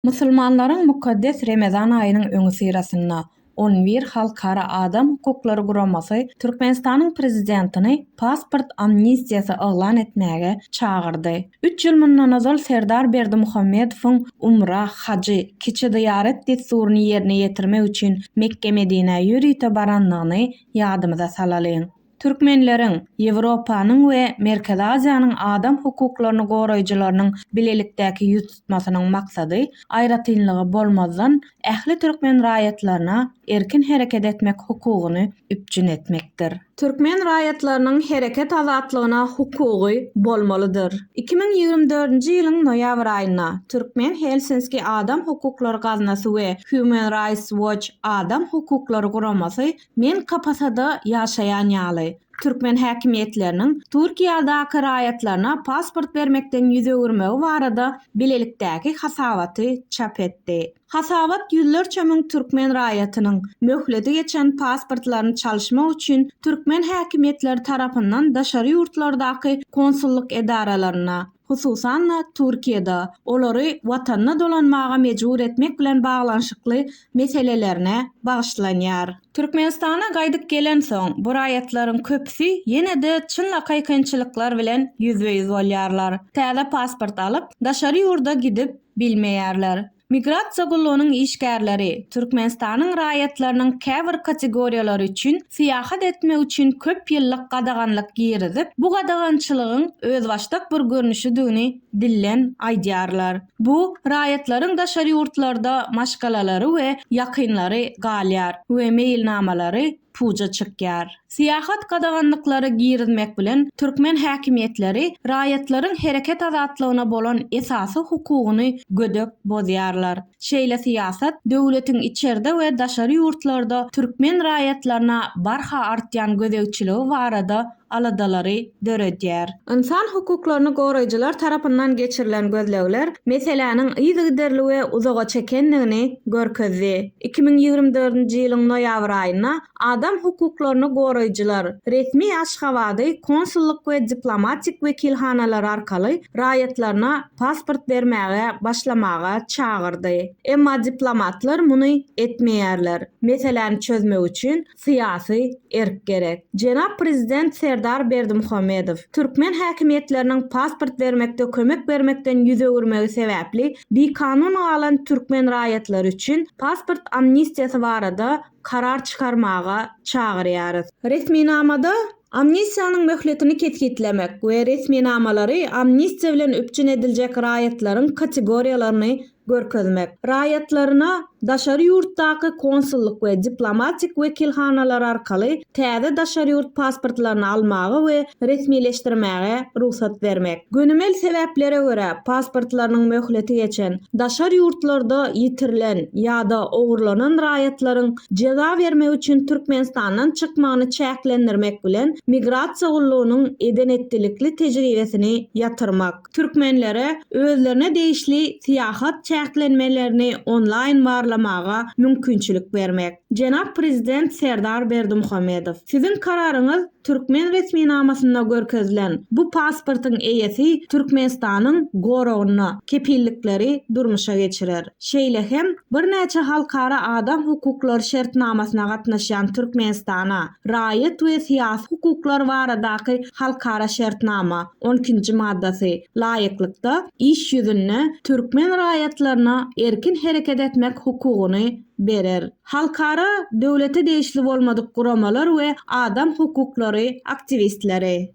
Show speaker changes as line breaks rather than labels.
Musulmanlaryň mukaddes Remezan aýynyň öňü syrasynda 11 halkara adam hukuklary guramasy Türkmenistanyň prezidentini pasport amnistiýasy aglan etmäge çagyrdy. 3 ýyl mundan ozal Serdar Berdimuhammedowyň umra, hajy, kiçi ziyaret desturuny ýerine ýetirmek üçin Mekke Medine ýürüýte baranlygyny ýadymyza salalyň. Türkmenleriň, Ýewropanyň we Merkez Aziýanyň adam hukuklaryny goraýjylarynyň bilelikdäki ýüz tutmasynyň maksady aýratynlygy bolmazdan ähli türkmen raýatlaryna erkin hereket etmek hukugyny üpjün etmekdir. Türkmen raýatlarynyň hereket azatlygyna hukugy bolmalydyr. 2024-nji ýylyň noýabr aýynda Türkmen Helsinki Adam Hukuklary Gaznasy we Human Rights Watch Adam Hukuklary Guramasy Men Kapasada ýaşaýan ýaly Türkmen häkimetleriniň Türkiýadaky raýatlaryna pasport bermekden ýüz öwürmegi barada bilelikdäki hasabaty çap etdi. Hasabat ýüllerçe müň türkmen raýatynyň möhleti geçen pasportlaryny çalışmak üçin türkmen häkimetleri tarapyndan daşary ýurtlardaky konsullyk edaralaryna, hususan Türkiýede olary watanyna dolanmaga mejbur etmek bilen baglanşykly meselelerine bagyşlanýar. Türkmenistana gaýdyp gelen soň bu raýatlaryň köpüsi ýene-de çynlaka kynçylyklar bilen ýüzbeýüz bolýarlar. Täze pasport alyp daşary ýurda gidip bilmeýärler. Migrasiýa gullugynyň işgärleri Türkmenistanyň raýatlarynyň käbir kategoriýalary üçin syýahat etmek üçin köp ýyllyk gadaganlyk girizip, bu gadagançylygyň öz başdak bir görnüşidigini dillen aýdýarlar. Bu raýatlaryň daşary ýurtlarda maşgalalary we ýakynlary galýar we meýilnamalary puja çykýar. Syýahat gadaganlyklary girizmek bilen türkmen häkimetleri raýatlaryň hereket azatlygyna bolan esasy hukugyny gödek bozýarlar. Şeýle syýasat döwletiň içerde we daşary ýurtlarda türkmen raýatlaryna barha artýan gözegçiligi barada aladalary döredýär. İnsan hukuklaryny goraýjylar tarapyndan geçirilen gözlegler meseleniň ýygyderli we uzaga çekendigini görkezdi. 2024-nji ýylyň noýabr aýynda adam hukuklaryny goraýjylar resmi Aşgabaty konsullyk we diplomatik wekilhanalar arkaly raýatlaryna pasport bermäge başlamaga çagyrdy. Emma diplomatlar muny etmeýärler. Meseleni çözmek üçin syýasy erk gerek. Jenap prezident Serdar Berdimuhammedow türkmen häkimetleriniň pasport bermekde kömek bermekden ýüz öwürmegi sebäpli bikanun alan türkmen raýatlary üçin pasport amnistiýasy barada karar çıkarmaga çagyrýarys. Resminamada amnistiýanyň möhletini ketkitlemek we resminamalary amnistiýa bilen üpjün ediljek raýatlaryň kategoriýalaryny görkezmek. Raýatlaryna daşary ýurtdaky konsullyk we diplomatik wekilhanalar arkaly täze daşary ýurt pasportlaryny almagy we resmileşdirmäge ruhsat bermek. Günümel sebäplere görä pasportlarynyň möhleti geçen daşary ýurtlarda ýitirilen ýa-da ogurlanan raýatlaryň jeza bermek üçin Türkmenistandan çykmagyny çäklendirmek bilen migrasiýa gullugynyň edenetdilikli tejribesini ýatyrmak. Türkmenlere özlerine değişli syýahat çäklenmelerini online barlamaga mümkinçilik bermek. Jenap prezident Serdar Berdimuhammedow, sizin kararyňyz türkmen resminamasynda görkezilen bu pasportyň eýesi Türkmenistanyň goragyna kepillikleri durmuşa geçirer. Şeýle hem bir näçe halkara adam hukuklary şertnamasyna gatnaşan Türkmenistana raýat we syýasy hukuklar baradaky halkara şertnama 12-nji maddasy laýyklykda iş ýüzünde türkmen raýatlaryna erkin hereket etmek hukugyny berer. Halkara döwlete değişli bolmadyk guramalar we adam hukuklary aktivistleri